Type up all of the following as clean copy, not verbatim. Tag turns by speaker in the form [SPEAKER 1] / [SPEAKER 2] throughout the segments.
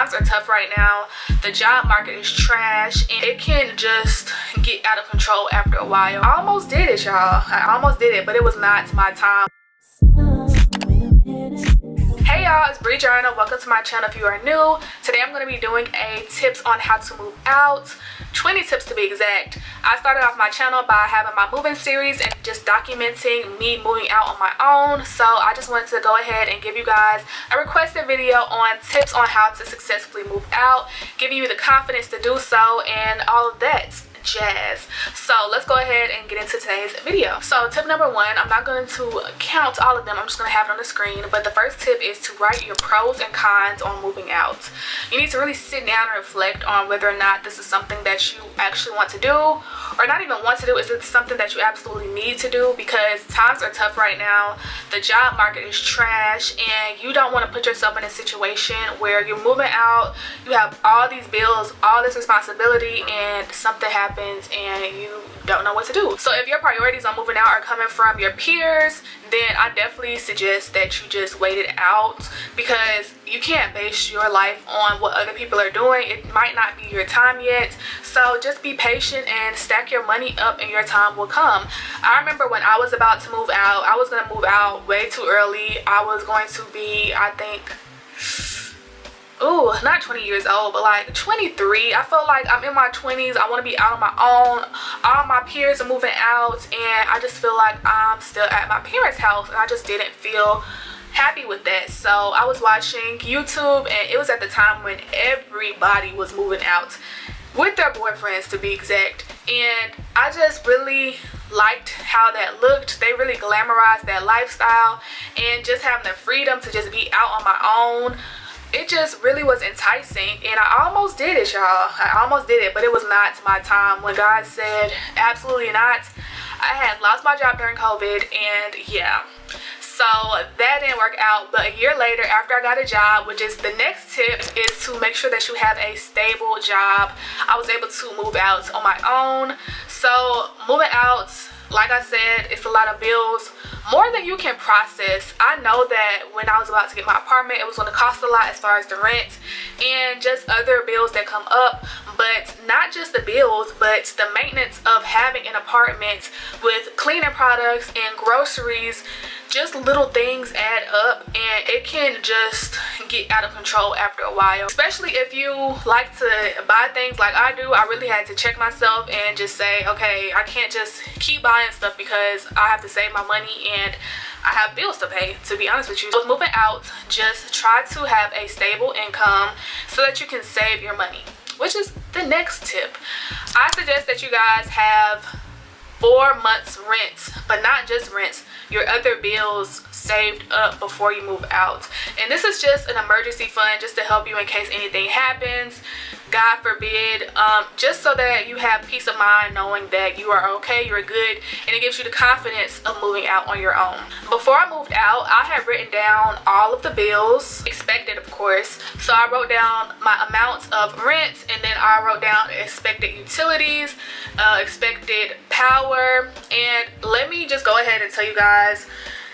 [SPEAKER 1] Times are tough right now. The job market is trash and it can just get out of control after a while. I almost did it, y'all. I almost did it, but it was not my time. Hey y'all, it's BRIJOURNAL. Welcome to my channel if you are new. Today I'm going to be doing a tips on how to move out. 20 tips to be exact. I started off my channel by having my moving series and just documenting me moving out on my own. So I just wanted to go ahead and give you guys a requested video on tips on how to successfully move out, giving you the confidence to do so and all of that jazz. So let's go ahead and get into today's video. So tip number one, I'm not going to count all of them, I'm just going to have it on the screen, but the first tip is to write your pros and cons on moving out. You need to really sit down and reflect on whether or not this is something that you actually want to do, or not even want to do. Is it something that you absolutely need to do? Because times are tough right now. The job market is trash and you don't want to put yourself in a situation where you're moving out, you have all these bills, all this responsibility, and something happens and you don't know what to do. So if your priorities on moving out are coming from your peers, then I definitely suggest that you just wait it out, because you can't base your life on what other people are doing. It might not be your time yet, so just be patient and stack your money up and your time will come. I remember when I was about to move out, I was going to move out way too early. I was going to be, I think, not 20 years old, but like 23. I feel like I'm in my 20s. I want to be out on my own. All my peers are moving out and I just feel like I'm still at my parents' house, and I just didn't feel happy with that. So I was watching YouTube, and it was at the time when everybody was moving out with their boyfriends, to be exact, and I just really liked how that looked. They really glamorized that lifestyle, and just having the freedom to just be out on my own, it just really was enticing, and I almost did it, y'all. I almost did it, but it was not my time. When God said absolutely not, I had lost my job during COVID, and yeah, so that didn't work out. But a year later, after I got a job, which is the next tip, is to make sure that you have a stable job, I was able to move out on my own. So moving out, like I said, it's a lot of bills, more than you can process. I know that when I was about to get my apartment, it was going to cost a lot as far as the rent and just other bills that come up. But not just the bills, but the maintenance of having an apartment with cleaning products and groceries. Just little things add up, and it can just get out of control after a while. Especially if you like to buy things like I do. I really had to check myself and just say, okay, I can't just keep buying stuff because I have to save my money and I have bills to pay, to be honest with you. So moving out, just try to have a stable income so that you can save your money, which is the next tip. I suggest that you guys have 4 months rent, but not just rent, your other bills saved up before you move out. And this is just an emergency fund, just to help you in case anything happens, God forbid, just so that you have peace of mind knowing that you are okay, you're good, and it gives you the confidence of moving out on your own. Before I moved out, I had written down all of the bills, expected of course. So I wrote down my amounts of rent, and then I wrote down expected utilities, expected power, and let me just go ahead and tell you guys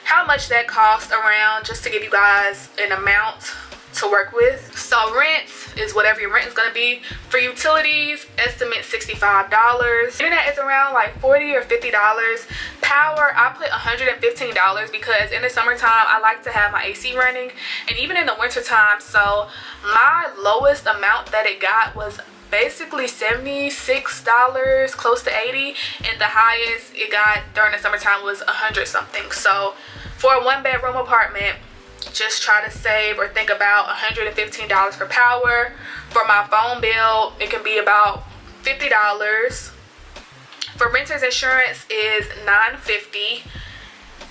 [SPEAKER 1] how much that cost around, just to give you guys an amount to work with. So rent is whatever your rent is going to be. For utilities, estimate $65. Internet is around like $40 or $50. Power, I put $115 because in the summertime I like to have my AC running, and even in the wintertime. So my lowest amount that it got was basically $76, close to $80, and the highest it got during the summertime was $100 something. So for a 1-bedroom apartment, just try to save or think about $115 for power. For my phone bill, it can be about $50. For renter's insurance is $9.50,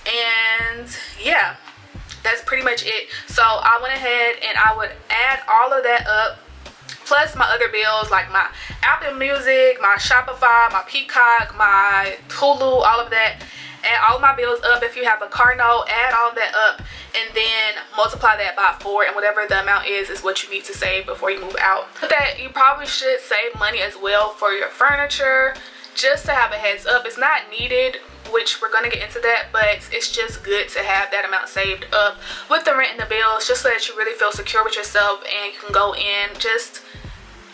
[SPEAKER 1] and yeah, that's pretty much it. So I went ahead and I would add all of that up, plus my other bills like my Apple Music, my Shopify, my Peacock, my Hulu, all of that. Add all of my bills up. If you have a car note, add all of that up, and then multiply that by 4, and whatever the amount is what you need to save before you move out. But that you probably should save money as well for your furniture just to have a heads up. It's not needed, which we're gonna get into that, but it's just good to have that amount saved up with the rent and the bills, just so that you really feel secure with yourself and you can go in just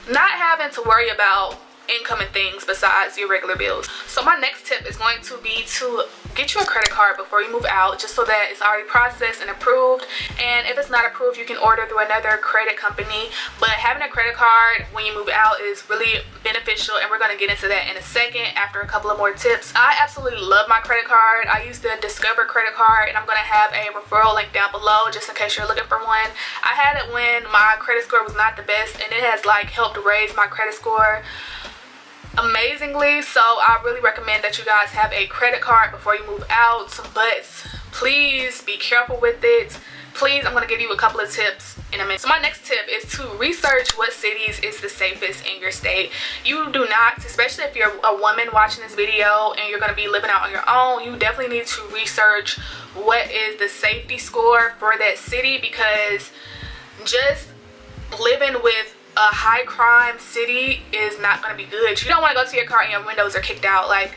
[SPEAKER 1] not having to worry about incoming things besides your regular bills. So my next tip is going to be to get you a credit card before you move out, just so that it's already processed and approved. And if it's not approved, you can order through another credit company. But having a credit card when you move out is really beneficial, and we're going to get into that in a second after a couple of more tips. I absolutely love my credit card. I use the Discover credit card, and I'm going to have a referral link down below just in case you're looking for one. I had it when my credit score was not the best, and it has like helped raise my credit score amazingly. So I really recommend that you guys have a credit card before you move out, but please be careful with it. Please, I'm going to give you a couple of tips in a minute. So my next tip is to research what cities is the safest in your state. You do not, especially if you're a woman watching this video and you're going to be living out on your own, you definitely need to research what is the safety score for that city, because just living with a high crime city is not going to be good. You don't want to go to your car and your windows are kicked out. Like,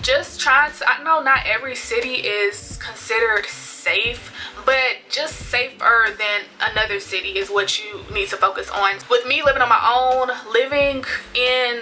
[SPEAKER 1] just trying to, I know not every city is considered safe, but just safer than another city is what you need to focus on. With me living on my own, living in,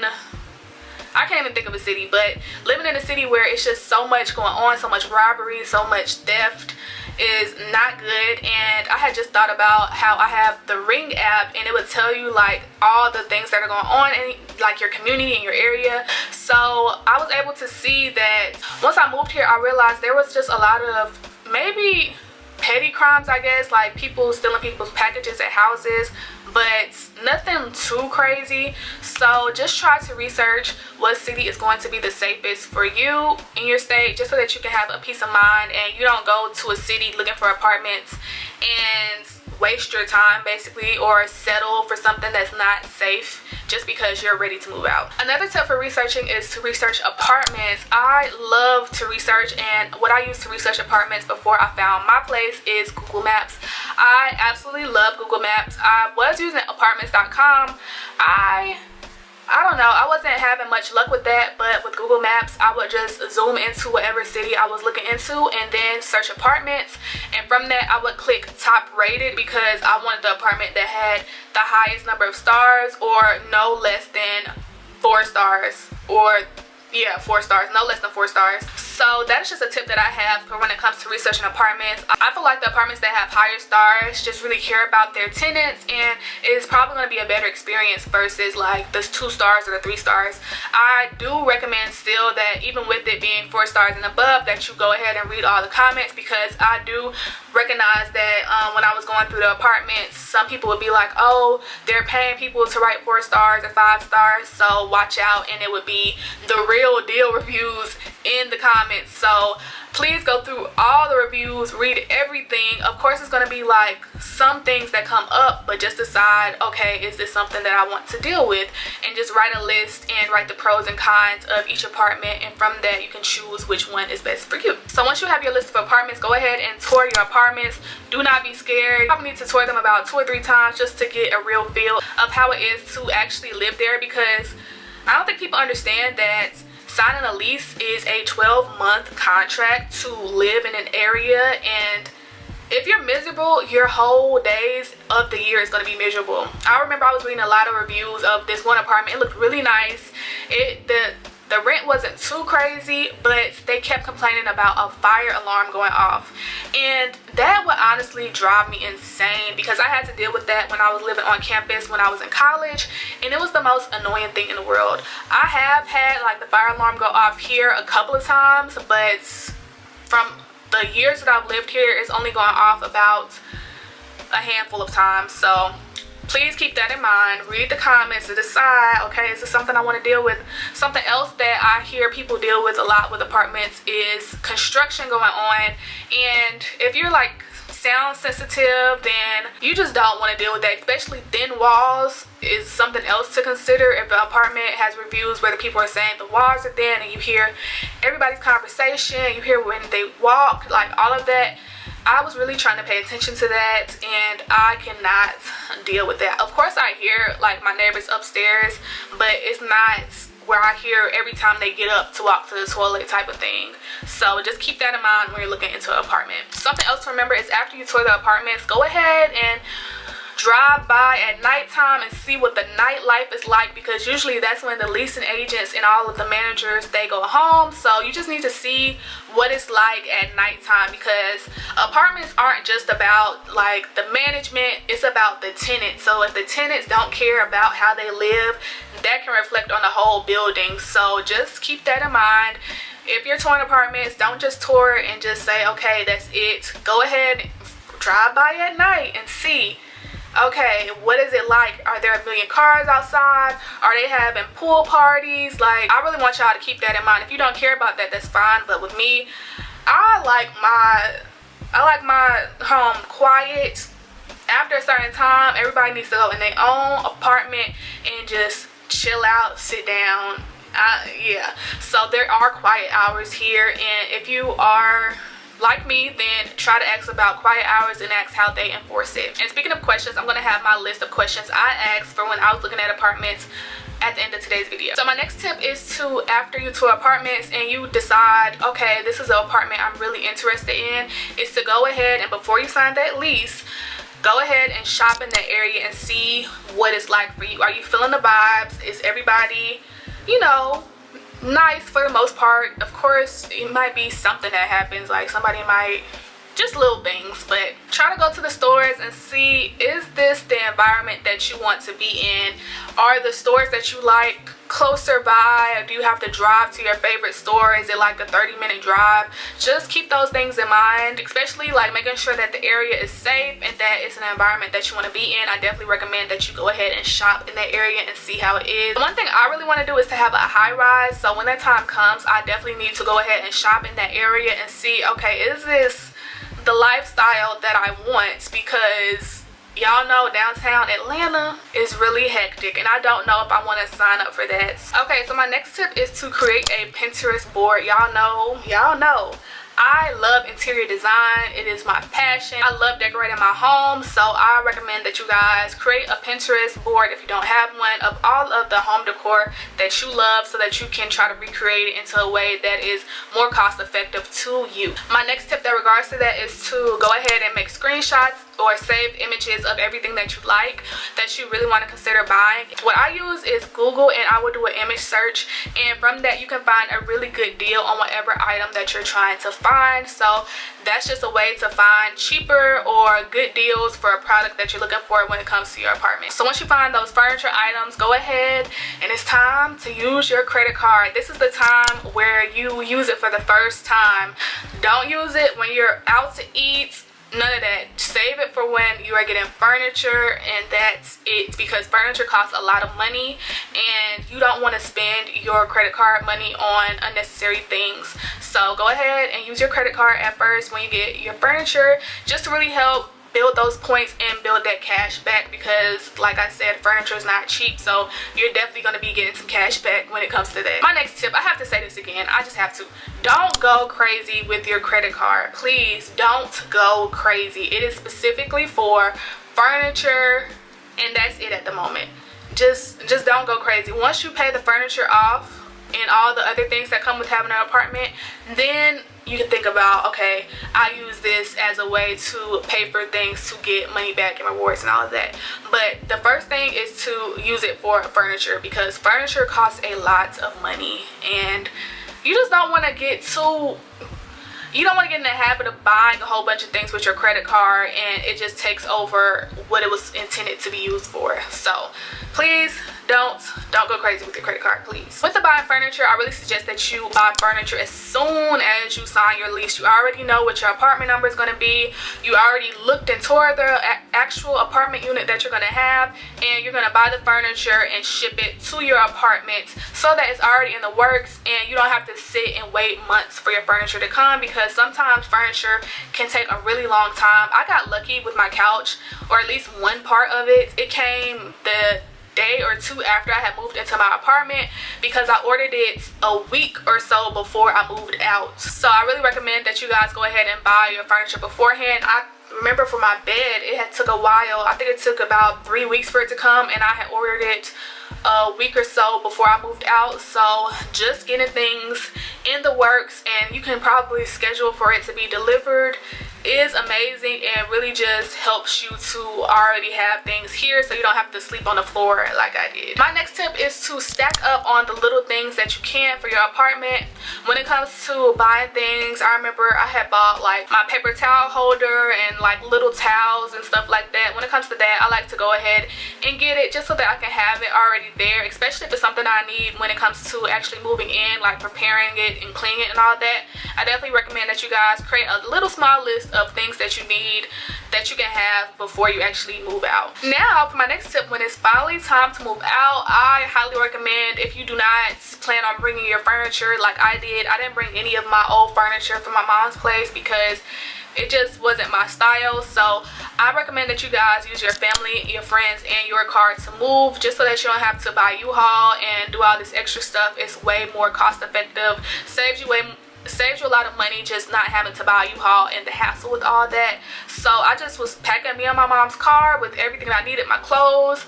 [SPEAKER 1] I can't even think of a city, but living in a city where it's just so much going on, so much robbery, so much theft, is not good. And I had just thought about how I have the Ring app, and it would tell you like all the things that are going on in like your community and your area. So I was able to see that once I moved here, I realized there was just a lot of maybe petty crimes, I guess, like people stealing people's packages at houses, but nothing too crazy. So just try to research what city is going to be the safest for you in your state, just so that you can have a peace of mind and you don't go to a city looking for apartments and waste your time basically, or settle for something that's not safe just because you're ready to move out. Another tip for researching is to research apartments. I love to research, and what I used to research apartments before I found my place is Google Maps. I absolutely love Google Maps. I was using apartments.com. I don't know, I wasn't having much luck with that, but with Google Maps, I would just zoom into whatever city I was looking into and then search apartments, and from that I would click top rated, because I wanted the apartment that had the highest number of stars, or no less than 4 stars, or yeah, 4 stars, no less than 4 stars. So that is just a tip that I have for when it comes to researching apartments. I feel like the apartments that have higher stars just really care about their tenants, and it's probably going to be a better experience versus like the 2 stars or the 3 stars. I do recommend still that even with it being 4 stars and above, that you go ahead and read all the comments, because I do recognize that when I was going through the apartments, some people would be like, oh, they're paying people to write 4 stars or 5 stars, so watch out. And it would be the real deal reviews in the comments. So please go through all the reviews, read everything. Of course, it's going to be like some things that come up, but just decide, okay, is this something that I want to deal with, and just write a list and write the pros and cons of each apartment, and from that you can choose which one is best for you. So once you have your list of apartments, go ahead and tour your apartments. Do not be scared. You probably need to tour them about 2 or 3 times just to get a real feel of how it is to actually live there, because I don't think people understand that signing a lease is a 12-month contract to live in an area, and if you're miserable, your whole days of the year is going to be miserable. I remember I was reading a lot of reviews of this one apartment. It looked really nice. The rent wasn't too crazy, but they kept complaining about a fire alarm going off, and that would honestly drive me insane, because I had to deal with that when I was living on campus when I was in college, and it was the most annoying thing in the world. I have had like the fire alarm go off here a couple of times, but from the years that I've lived here, it's only gone off about a handful of times. So please keep that in mind. Read the comments to decide, okay, is this something I want to deal with? Something else that I hear people deal with a lot with apartments is construction going on. And if you're like sound sensitive, then you just don't want to deal with that. Especially thin walls is something else to consider. If an apartment has reviews where the people are saying the walls are thin, and you hear everybody's conversation, you hear when they walk, like all of that, I was really trying to pay attention to that, and I cannot deal with that. Of course I hear like my neighbors upstairs, but it's not where I hear every time they get up to walk to the toilet type of thing. So just keep that in mind when you're looking into an apartment. Something else to remember is after you tour the apartments, go ahead and drive by at nighttime and see what the nightlife is like, because usually that's when the leasing agents and all of the managers, they go home. So you just need to see what it's like at nighttime, because apartments aren't just about like the management, it's about the tenants. So if the tenants don't care about how they live, that can reflect on the whole building. So just keep that in mind. If you're touring apartments, don't just tour and just say, okay, that's it. Go ahead, drive by at night and see, okay, what is it like? Are there a million cars outside? Are they having pool parties? Like, I really want y'all to keep that in mind. If you don't care about that, that's fine. But with me, I like my home quiet. After a certain time, everybody needs to go in their own apartment and just chill out, sit down. Yeah, so there are quiet hours here, and if you are like me, then try to ask about quiet hours and ask how they enforce it. And speaking of questions, I'm going to have my list of questions I asked for when I was looking at apartments at the end of today's video. So my next tip is to, after you tour apartments and you decide, okay, this is an apartment I'm really interested in, is to go ahead and before you sign that lease, go ahead and shop in that area and see what it's like for you. Are you feeling the vibes? Is everybody, you know, nice for the most part? Of course, it might be something that happens, like somebody might, just little things, but try to go to the stores and see, is this the environment that you want to be in? Are the stores that you like closer by, or do you have to drive to your favorite store? Is it like a 30-minute drive? Just keep those things in mind, especially like making sure that the area is safe and that it's an environment that you want to be in. I definitely recommend that you go ahead and shop in that area and see how it is. One thing I really want to do is to have a high rise, so when that time comes, I definitely need to go ahead and shop in that area and see, okay, is this the lifestyle that I want? Because y'all know downtown Atlanta is really hectic and I don't know if I want to sign up for that. Okay, so my next tip is to create a Pinterest board. Y'all know I love interior design. It is my passion. I love decorating my home, so I recommend that you guys create a Pinterest board if you don't have one, of all of the home decor that you love, so that you can try to recreate it into a way that is more cost effective to you. My next tip that regards to that is to go ahead and make screenshots or save images of everything that you like, that you really want to consider buying. What I use is Google, and I will do an image search, and from that you can find a really good deal on whatever item that you're trying to find. So that's just a way to find cheaper or good deals for a product that you're looking for when it comes to your apartment. So once you find those furniture items, go ahead and it's time to use your credit card. This is the time where you use it for the first time. Don't use it when you're out to eat. None of that. Save it for when you are getting furniture, and that's it, because furniture costs a lot of money and you don't want to spend your credit card money on unnecessary things. So go ahead and use your credit card at first when you get your furniture, just to really help build those points and build that cash back, because like I said, furniture is not cheap, so you're definitely going to be getting some cash back when it comes to that. My next tip, I have to say this again, I just have to, don't go crazy with your credit card. Please don't go crazy. It is specifically for furniture and that's it at the moment. Just don't go crazy. Once you pay the furniture off and all the other things that come with having an apartment, then you can think about, okay, I use this as a way to pay for things, to get money back and rewards and all of that. But the first thing is to use it for furniture, because furniture costs a lot of money and you just don't want to get too, you don't want to get in the habit of buying a whole bunch of things with your credit card and it just takes over what it was intended to be used for. So please don't go crazy with your credit card, please. With the buying furniture, I really suggest that you buy furniture as soon as you sign your lease. You already know what your apartment number is going to be. You already looked and toured the actual apartment unit that you're going to have, and you're going to buy the furniture and ship it to your apartment, so that it's already in the works and you don't have to sit and wait months for your furniture to come, because sometimes furniture can take a really long time. I got lucky with my couch, or at least one part of it. It came the day or two after I had moved into my apartment, because I ordered it a week or so before I moved out. So I really recommend that you guys go ahead and buy your furniture beforehand. remember for my bed, it had took a while. I think it took about 3 weeks for it to come, and I had ordered it a week or so before I moved out. So just getting things in the works, and you can probably schedule for it to be delivered, is amazing and really just helps you to already have things here so you don't have to sleep on the floor like I did. My next tip is to stack up on the little things that you can for your apartment. When it comes to buying things, I remember I had bought like my paper towel holder and like little towels and stuff like that. When it comes to that, I like to go ahead and get it just so that I can have it already there, especially if it's something I need when it comes to actually moving in, like preparing it and cleaning it and all that. I definitely recommend that you guys create a little small list of things that you need that you can have before you actually move out. Now for my next tip, when it's finally time to move out, I highly recommend, if you do not plan on bringing your furniture like I did, I didn't bring any of my old furniture from my mom's place because it just wasn't my style. So I recommend that you guys use your family, your friends, and your car to move, just so that you don't have to buy U-Haul and do all this extra stuff. It's way more cost effective, saves you a lot of money just not having to buy U-Haul and the hassle with all that. So I just was packing me and my mom's car with everything I needed, my clothes,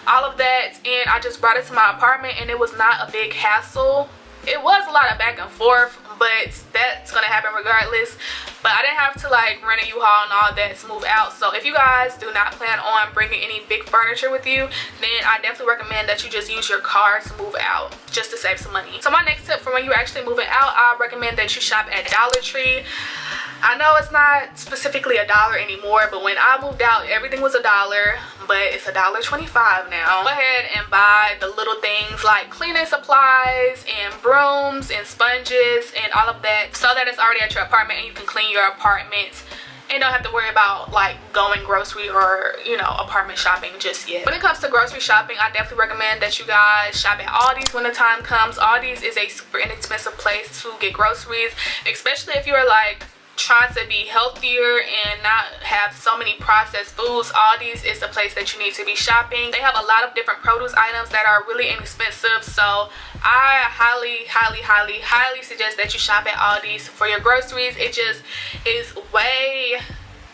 [SPEAKER 1] all of that, and I just brought it to my apartment, and it was not a big hassle. It was a lot of back and forth, but that's gonna happen regardless. But I didn't have to like rent a U-Haul and all that to move out. So if you guys do not plan on bringing any big furniture with you, then I definitely recommend that you just use your car to move out, just to save some money. So my next tip for when you're actually moving out, I recommend that you shop at Dollar Tree. I know it's not specifically $1 anymore, but when I moved out, everything was $1, but it's $1.25 now. Go ahead and buy the little things like cleaning supplies and brooms and sponges and all of that, so that it's already at your apartment and you can clean your apartment and don't have to worry about like going grocery or, you know, apartment shopping just yet. When it comes to grocery shopping, I definitely recommend that you guys shop at Aldi's when the time comes. Aldi's is a super inexpensive place to get groceries, especially if you're like trying to be healthier and not have so many processed foods. Aldi's is the place that you need to be shopping. They have a lot of different produce items that are really inexpensive, so I highly suggest that you shop at Aldi's for your groceries. It just is way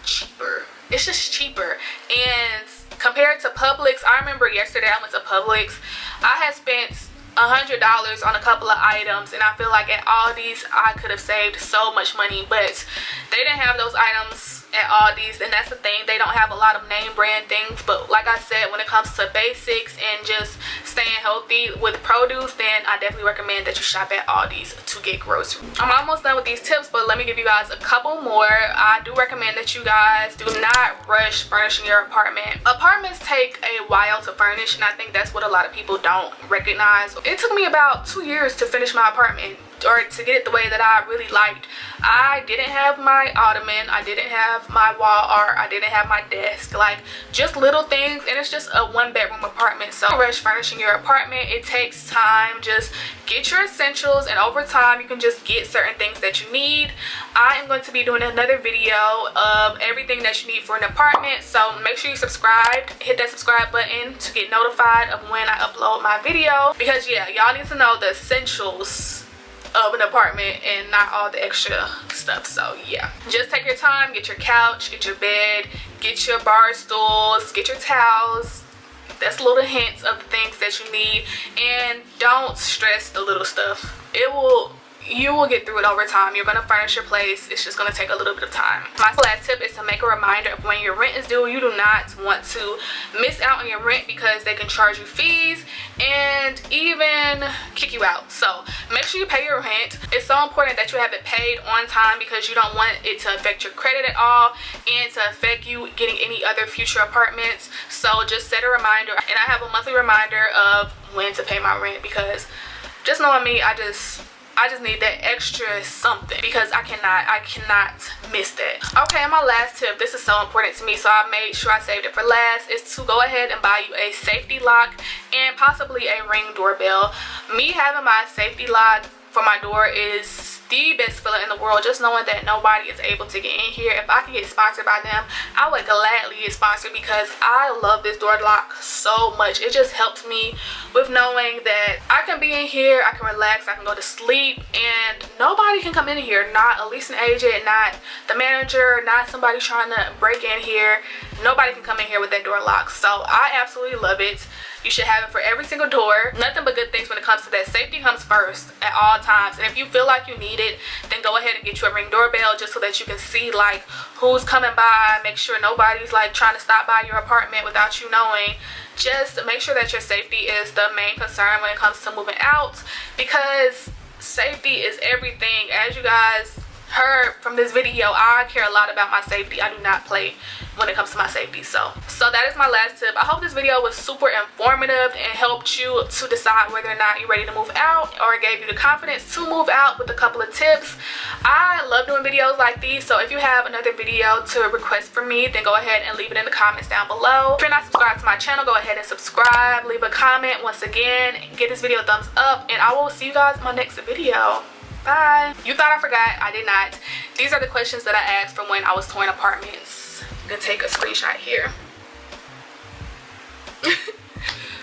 [SPEAKER 1] cheaper. It's just cheaper. And compared to Publix, I remember yesterday I went to Publix. I had spent $100 on a couple of items, and I feel like at Aldi's I could have saved so much money, but they didn't have those items at Aldi's, and that's the thing. They don't have a lot of name brand things. But like I said, when it comes to basics and just staying healthy with produce, then I definitely recommend that you shop at Aldi's to get groceries. I'm almost done with these tips, but let me give you guys a couple more. I do recommend that you guys do not rush furnishing your apartment. Apartments take a while to furnish, and I think that's what a lot of people don't recognize. It took me about 2 years to finish my apartment, or to get it the way that I really liked. I didn't have my ottoman, I didn't have my wall art, I didn't have my desk, like just little things, and it's just a 1-bedroom apartment. So don't rush furnishing your apartment. It takes time. Just get your essentials, and over time you can just get certain things that you need. I am going to be doing another video of everything that you need for an apartment, so make sure you subscribe, hit that subscribe button to get notified of when I upload my video, because yeah, y'all need to know the essentials of an apartment and not all the extra stuff. So yeah, just take your time, get your couch, get your bed, get your bar stools, get your towels. That's little hints of the things that you need, and don't stress the little stuff. You will get through it over time. You're going to furnish your place. It's just going to take a little bit of time. My last tip is to make a reminder of when your rent is due. You do not want to miss out on your rent, because they can charge you fees and even kick you out. So make sure you pay your rent. It's so important that you have it paid on time, because you don't want it to affect your credit at all and to affect you getting any other future apartments. So just set a reminder, and I have a monthly reminder of when to pay my rent, because just knowing me, I just need that extra something, because I cannot miss that. Okay, and my last tip, this is so important to me, so I made sure I saved it for last, is to go ahead and buy you a safety lock and possibly a Ring doorbell. Me having my safety lock for my door is the best feeling in the world, just knowing that nobody is able to get in here. If I could get sponsored by them, I would gladly get sponsored, because I love this door lock so much. It just helps me with knowing that I can be in here, I can relax, I can go to sleep, and nobody can come in here. Not a leasing agent, not the manager, not somebody trying to break in here. Nobody can come in here with that door lock. So I absolutely love it. You should have it for every single door. Nothing but good things when it comes to that. Safety comes first at all times. And if you feel like you need it, then go ahead and get you a Ring doorbell, just so that you can see like who's coming by. Make sure nobody's like trying to stop by your apartment without you knowing. Just make sure that your safety is the main concern when it comes to moving out, because safety is everything. As you guys heard from this video, I care a lot about my safety. I do not play when it comes to my safety. So that is my last tip. I hope this video was super informative and helped you to decide whether or not you're ready to move out, or gave you the confidence to move out with a couple of tips. I love doing videos like these, so if you have another video to request from me, then go ahead and leave it in the comments down below. If you're not subscribed to my channel, go ahead and subscribe, leave a comment. Once again, give this video a thumbs up, and I will see you guys in my next video. Bye. You thought I forgot? I did not. These are the questions that I asked from when I was touring apartments. I'm gonna take a screenshot here.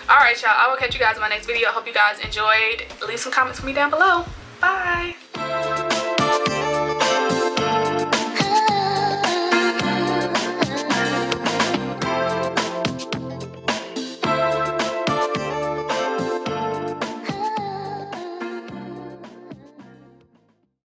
[SPEAKER 1] Alright, y'all, I will catch you guys in my next video. I hope you guys enjoyed. Leave some comments for me down below. Bye.